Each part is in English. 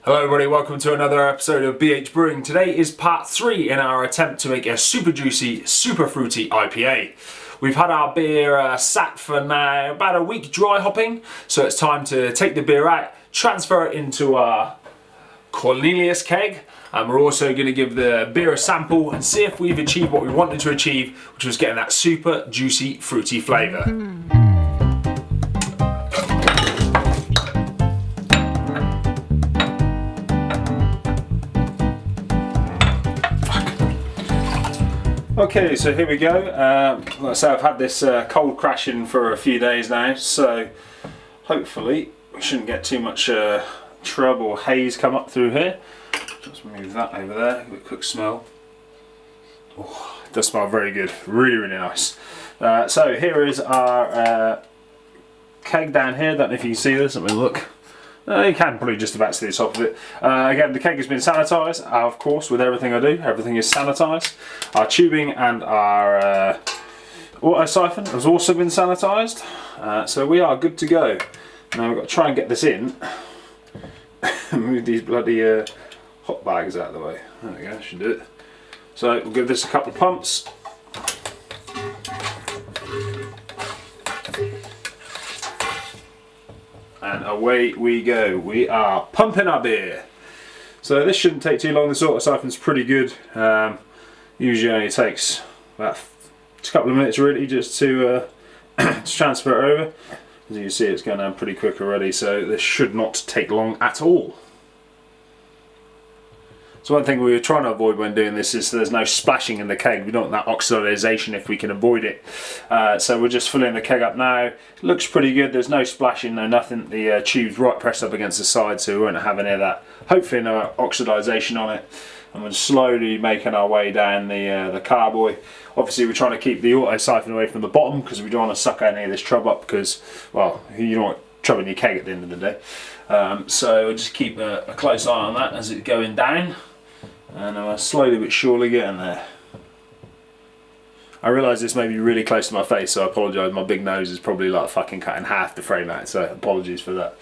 Hello everybody, welcome to another episode of BH Brewing. Today is part 3 in our attempt to make a super juicy, super fruity IPA. We've had our beer sat for now about a week dry hopping, so it's time to take the beer out, transfer it into our Cornelius keg, and we're also going to give the beer a sample and see if we've achieved what we wanted to achieve, which was getting that super juicy, fruity flavour. Okay, so here we go. Like I say, I've had this cold crashing for a few days now, so hopefully we shouldn't get too much trouble or haze come up through here. Just move that over there, give it a quick smell. Oh, it does smell very good, really nice. So here is our keg down here. Don't know if you can see this, let me look. You can probably just about see the top of it. Again, the keg has been sanitised, of course, with everything I do. Everything is sanitised. Our tubing and our auto siphon has also been sanitised. So we are good to go. Now we've got to try and get this in. Move these bloody hot bags out of the way. There we go, should do it. So we'll give this a couple of pumps. And away we go. We are pumping our beer. So this shouldn't take too long. This auto siphon's pretty good. Usually only takes about a couple of minutes really just to transfer it over. As you can see, it's going down pretty quick already, so this should not take long at all. So one thing we were trying to avoid when doing this is there's no splashing in the keg. We don't want that oxidization if we can avoid it. So we're just filling the keg up now. It looks pretty good. There's no splashing, no nothing. The tube's right pressed up against the side, so we won't have any of that. Hopefully no oxidization on it. And we're slowly making our way down the carboy. Obviously we're trying to keep the auto siphon away from the bottom because we don't want to suck any of this trub up because, well, you don't want trub in your keg at the end of the day. So we'll just keep a close eye on that as it's going down. And I'm slowly but surely getting there. I realise this may be really close to my face, so I apologise. My big nose is probably like fucking cut in half to frame out, so apologies for that.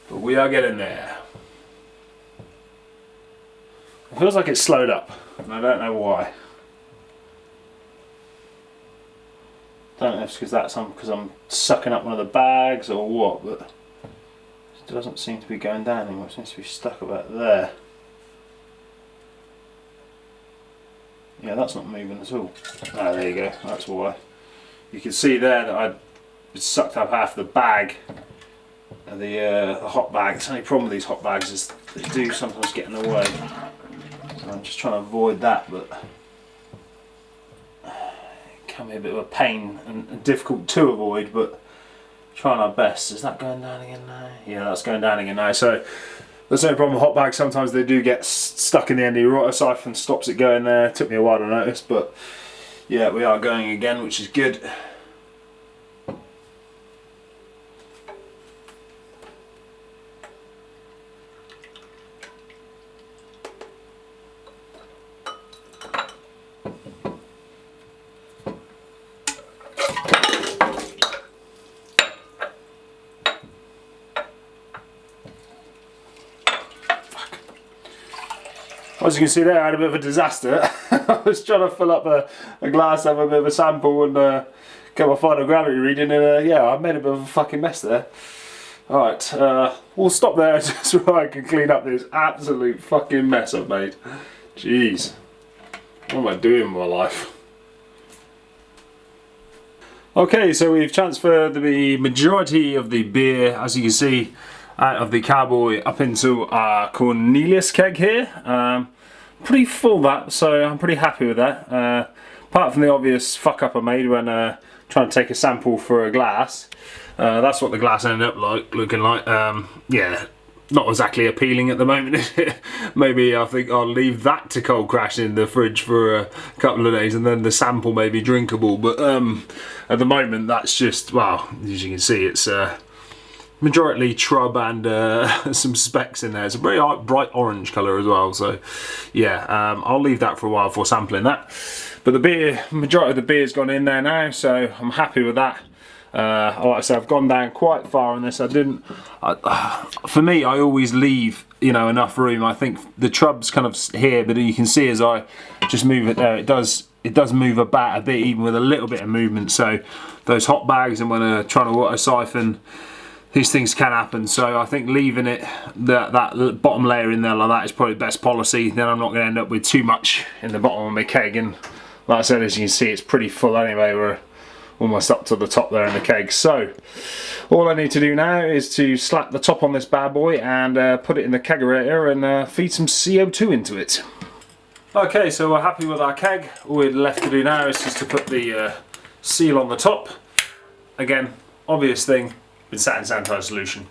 But we are getting there. It feels like it's slowed up, and I don't know why. Don't know if it's because I'm sucking up one of the bags or what, but it doesn't seem to be going down anymore. It seems to be stuck about there. Yeah, that's not moving at all. Ah, there you go, that's why. You can see there that I sucked up half the bag, the hot bag. The only problem with these hot bags is they do sometimes get in the way. So I'm just trying to avoid that, but it can be a bit of a pain and difficult to avoid, but trying our best. Is that going down again now? Yeah, that's going down again now. So there's no problem with hot bags. Sometimes they do get stuck in the end of your auto siphon, stops it going there. It took me a while to notice, but yeah, we are going again, which is good. As you can see there, I had a bit of a disaster. I was trying to fill up a glass, have a bit of a sample and get my final gravity reading, and yeah, I made a bit of a fucking mess there. Alright, we'll stop there just so I can clean up this absolute fucking mess I've made. Jeez. What am I doing with my life? Okay, so we've transferred the majority of the beer, as you can see, out of the carboy up into our Cornelius keg here. Pretty full that, so I'm pretty happy with that. Apart from the obvious fuck up I made when trying to take a sample for a glass. That's what the glass ended up looking like. Yeah, not exactly appealing at the moment, is it? Maybe I think I'll leave that to cold crash in the fridge for a couple of days and then the sample may be drinkable. But at the moment that's just, well, as you can see, it's majority trub and some specks in there. It's a very bright orange colour as well, so yeah, I'll leave that for a while before sampling that. But the beer, majority of the beer's gone in there now, so I'm happy with that. Like I said, I've gone down quite far on this. For me, I always leave, you know, enough room. I think the trub's kind of here, but you can see as I just move it there, it does move about a bit, even with a little bit of movement. So those hot bags and when trying to water siphon, these things can happen. So I think leaving it, that bottom layer in there like that is probably the best policy. Then I'm not going to end up with too much in the bottom of my keg. And like I said, as you can see, it's pretty full anyway. We're almost up to the top there in the keg. So all I need to do now is to slap the top on this bad boy and put it in the kegerator and feed some CO2 into it. Okay, so we're happy with our keg. All we're left to do now is just to put the seal on the top. Again, obvious thing, been sat in sanitized solution.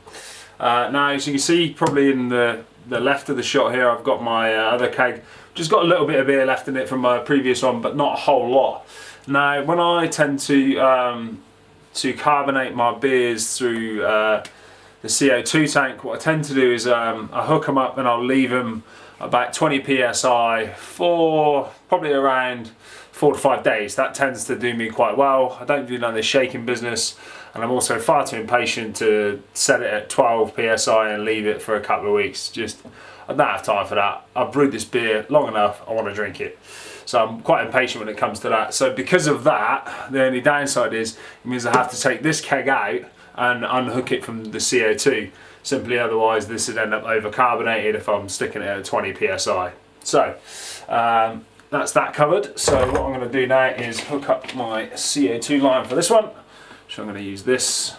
Now, as you can see, probably in the left of the shot here, I've got my other keg. Just got a little bit of beer left in it from my previous one, but not a whole lot. Now, when I tend to carbonate my beers through the CO2 tank, what I tend to do is I hook them up and I'll leave them about 20 psi for probably around 4 to 5 days. That tends to do me quite well. I don't do none of this shaking business, and I'm also far too impatient to set it at 12 psi and leave it for a couple of weeks. Just, I don't have time for that. I've brewed this beer long enough, I want to drink it. So I'm quite impatient when it comes to that. So because of that, the only downside is it means I have to take this keg out and unhook it from the CO2. Simply otherwise this would end up overcarbonated if I'm sticking it at 20 psi. So that's that covered. So what I'm going to do now is hook up my CO2 line for this one. So I'm going to use this.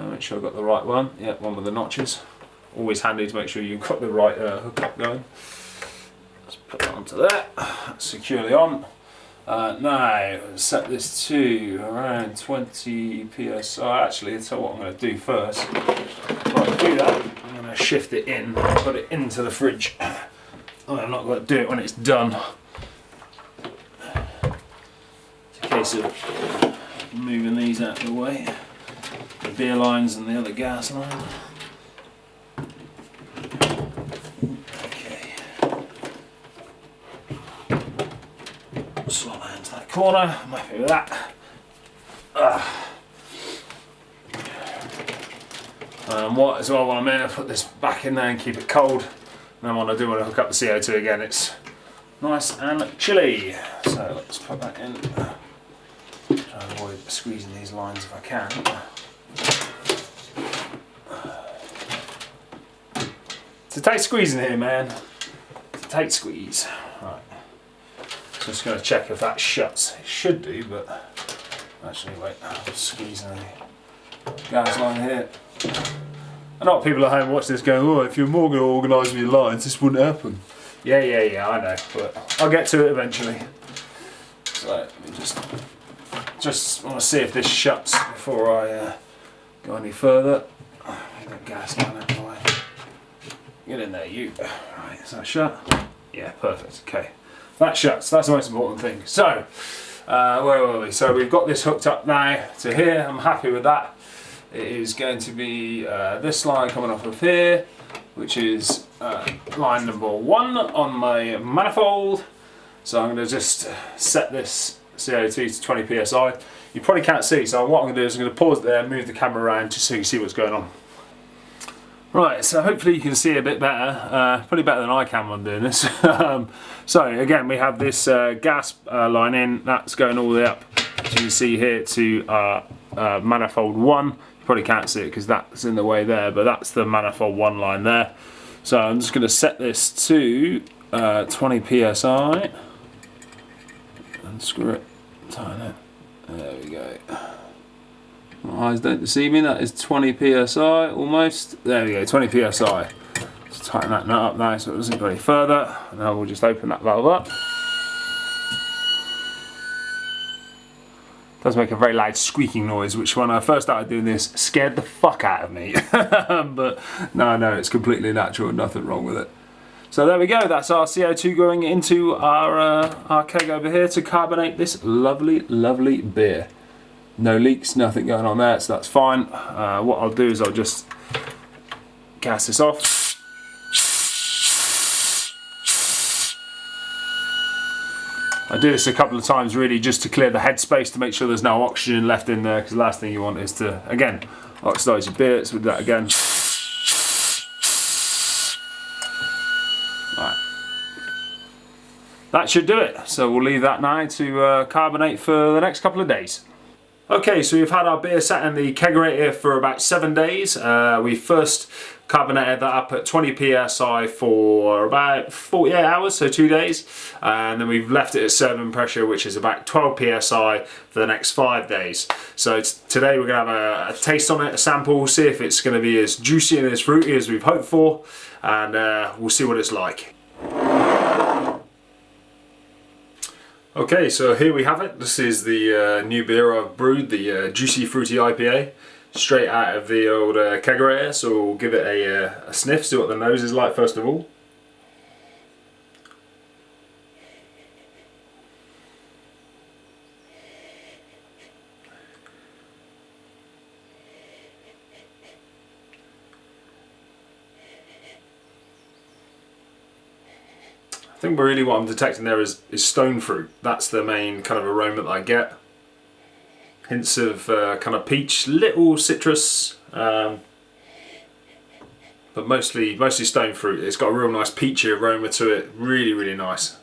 Make sure I've got the right one. Yeah, one with the notches. Always handy to make sure you've got the right hookup going. Let's put that onto there, securely on. Now, set this to around 20 psi. Actually, that's what I'm going to do first. Before I do that, I'm going to shift it in, put it into the fridge. I'm not going to do it when it's done. It's a case of moving these out of the way. The beer lines and the other gas line. Slot that into that corner, I'm happy with that. What as well, while I'm here, put this back in there and keep it cold. And then when I do want to hook up the CO2 again, it's nice and chilly. So let's put that in. Try to avoid squeezing these lines if I can. It's a tight squeeze in here, man. It's a tight squeeze. Right. Just going to check if that shuts. It should do, but actually, wait, I'm squeezing the gas line here. I know people at home watch this going, oh, if you're more going to organise with your lines, this wouldn't happen. Yeah, I know, but I'll get to it eventually. So let me just want to see if this shuts before I go any further. Get that gas line out of the way. Get in there, you. Right, is that shut? Yeah, perfect. Okay. That shuts, that's the most important thing. So, where were we? So we've got this hooked up now to here, I'm happy with that. It is going to be this line coming off of here, which is line number 1 on my manifold. So I'm going to just set this CO2 to 20 psi. You probably can't see, so what I'm going to do is I'm going to pause it there and move the camera around just so you can see what's going on. Right, so hopefully you can see a bit better, probably better than I can when I'm doing this. So again, we have this gas line in, that's going all the way up, as you can see here, to manifold 1. You probably can't see it because that's in the way there, but that's the manifold 1 line there. So I'm just going to set this to 20 psi, and screw it, tighten it, there we go. My eyes don't deceive me, that is 20 psi almost. There we go, 20 psi. Let's tighten that nut up now so it doesn't go any further. And now we'll just open that valve up. It does make a very loud squeaking noise, which when I first started doing this scared the fuck out of me. But no, it's completely natural, nothing wrong with it. So there we go, that's our CO2 going into our keg over here to carbonate this lovely, lovely beer. No leaks, nothing going on there, so that's fine. What I'll do is I'll just gas this off. I do this a couple of times really just to clear the headspace to make sure there's no oxygen left in there, because the last thing you want is to, again, oxidise your beer. Let's do that again. Right. That should do it. So we'll leave that now to carbonate for the next couple of days. Okay, so we've had our beer sat in the kegerator for about 7 days. We first carbonated that up at 20 psi for about 48 hours, so 2 days. And then we've left it at serving pressure, which is about 12 psi for the next 5 days. So today we're going to have a taste on it, a sample, see if it's going to be as juicy and as fruity as we've hoped for. And we'll see what it's like. Okay, so here we have it. This is the new beer I've brewed, the Juicy Fruity IPA, straight out of the old kegerator. So we'll give it a sniff, see what the nose is like first of all. I think really what I'm detecting there is stone fruit. That's the main kind of aroma that I get. Hints of kind of peach, little citrus, but mostly stone fruit. It's got a real nice peachy aroma to it. Really, really nice.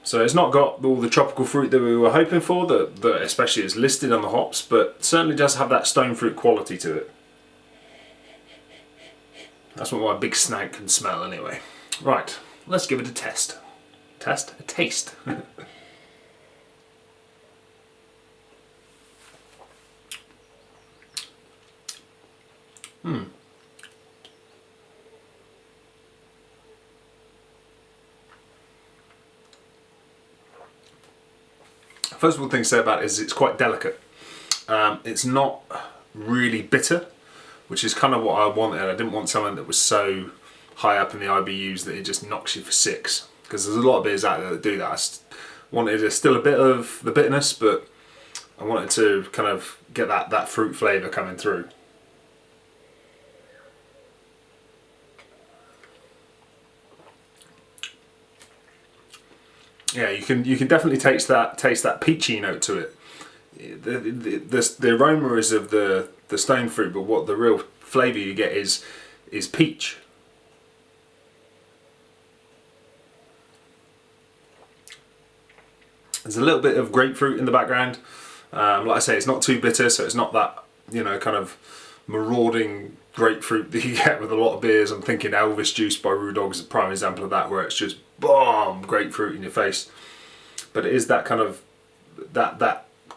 So it's not got all the tropical fruit that we were hoping for, that especially is listed on the hops, but certainly does have that stone fruit quality to it. That's what my big snout can smell anyway. Right, let's give it a test. Test? A taste. First of all, the thing to say about it is it's quite delicate. It's not really bitter, which is kind of what I wanted. I didn't want something that was so high up in the IBUs that it just knocks you for 6, because there's a lot of beers out there that do that. I wanted still a bit of the bitterness, but I wanted to kind of get that fruit flavour coming through. Yeah, you can definitely taste that peachy note to it. The aroma is of the stone fruit, but what the real flavour you get is peach. There's a little bit of grapefruit in the background. Like I say, it's not too bitter, so it's not that, you know, kind of marauding grapefruit that you get with a lot of beers. I'm thinking Elvis Juice by Brewdog is a prime example of that, where it's just boom, grapefruit in your face. But it is that kind of that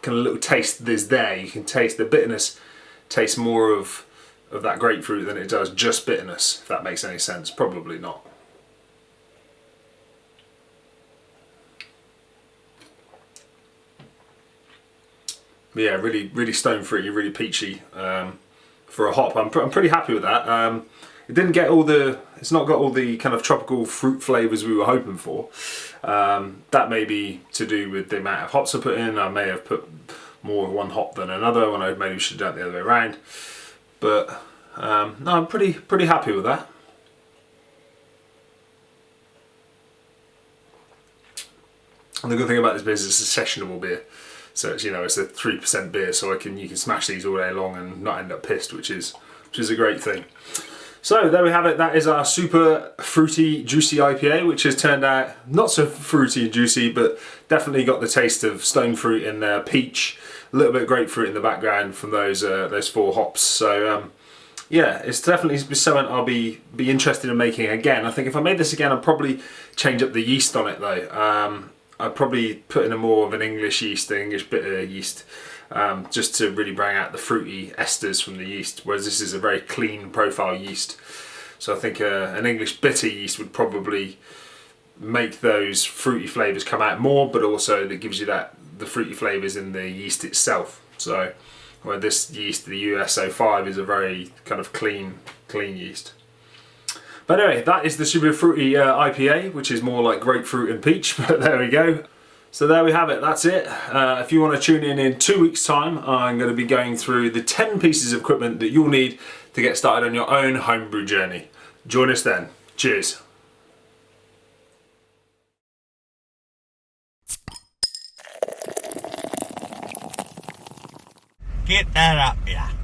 kind of little taste that's there. You can taste the bitterness, tastes more of that grapefruit than it does just bitterness, if that makes any sense. Probably not. But yeah, really stone fruity, really peachy for a hop. I'm pretty happy with that. It didn't get it's not got all the kind of tropical fruit flavours we were hoping for. That may be to do with the amount of hops I put in. I may have put more of one hop than another when I maybe should have done it the other way around. But no, I'm pretty happy with that. And the good thing about this beer is it's a sessionable beer. So it's, you know, it's a 3% beer, so you can smash these all day long and not end up pissed, which is a great thing. So there we have it. That is our super fruity, juicy IPA, which has turned out not so fruity and juicy, but definitely got the taste of stone fruit in there, peach, a little bit of grapefruit in the background from those 4 hops. So yeah, it's definitely something I'll be interested in making again. I think if I made this again, I'd probably change up the yeast on it though. I'd probably put in a more of an English yeast, the English bitter yeast, just to really bring out the fruity esters from the yeast, whereas this is a very clean profile yeast. So I think an English bitter yeast would probably make those fruity flavours come out more, but also that gives you the fruity flavours in the yeast itself. So where this yeast, the US-05, is a very kind of clean yeast. But anyway, that is the super fruity IPA, which is more like grapefruit and peach, but there we go. So there we have it, that's it. If you want to tune in 2 weeks time, I'm going to be going through the 10 pieces of equipment that you'll need to get started on your own homebrew journey. Join us then. Cheers. terapia.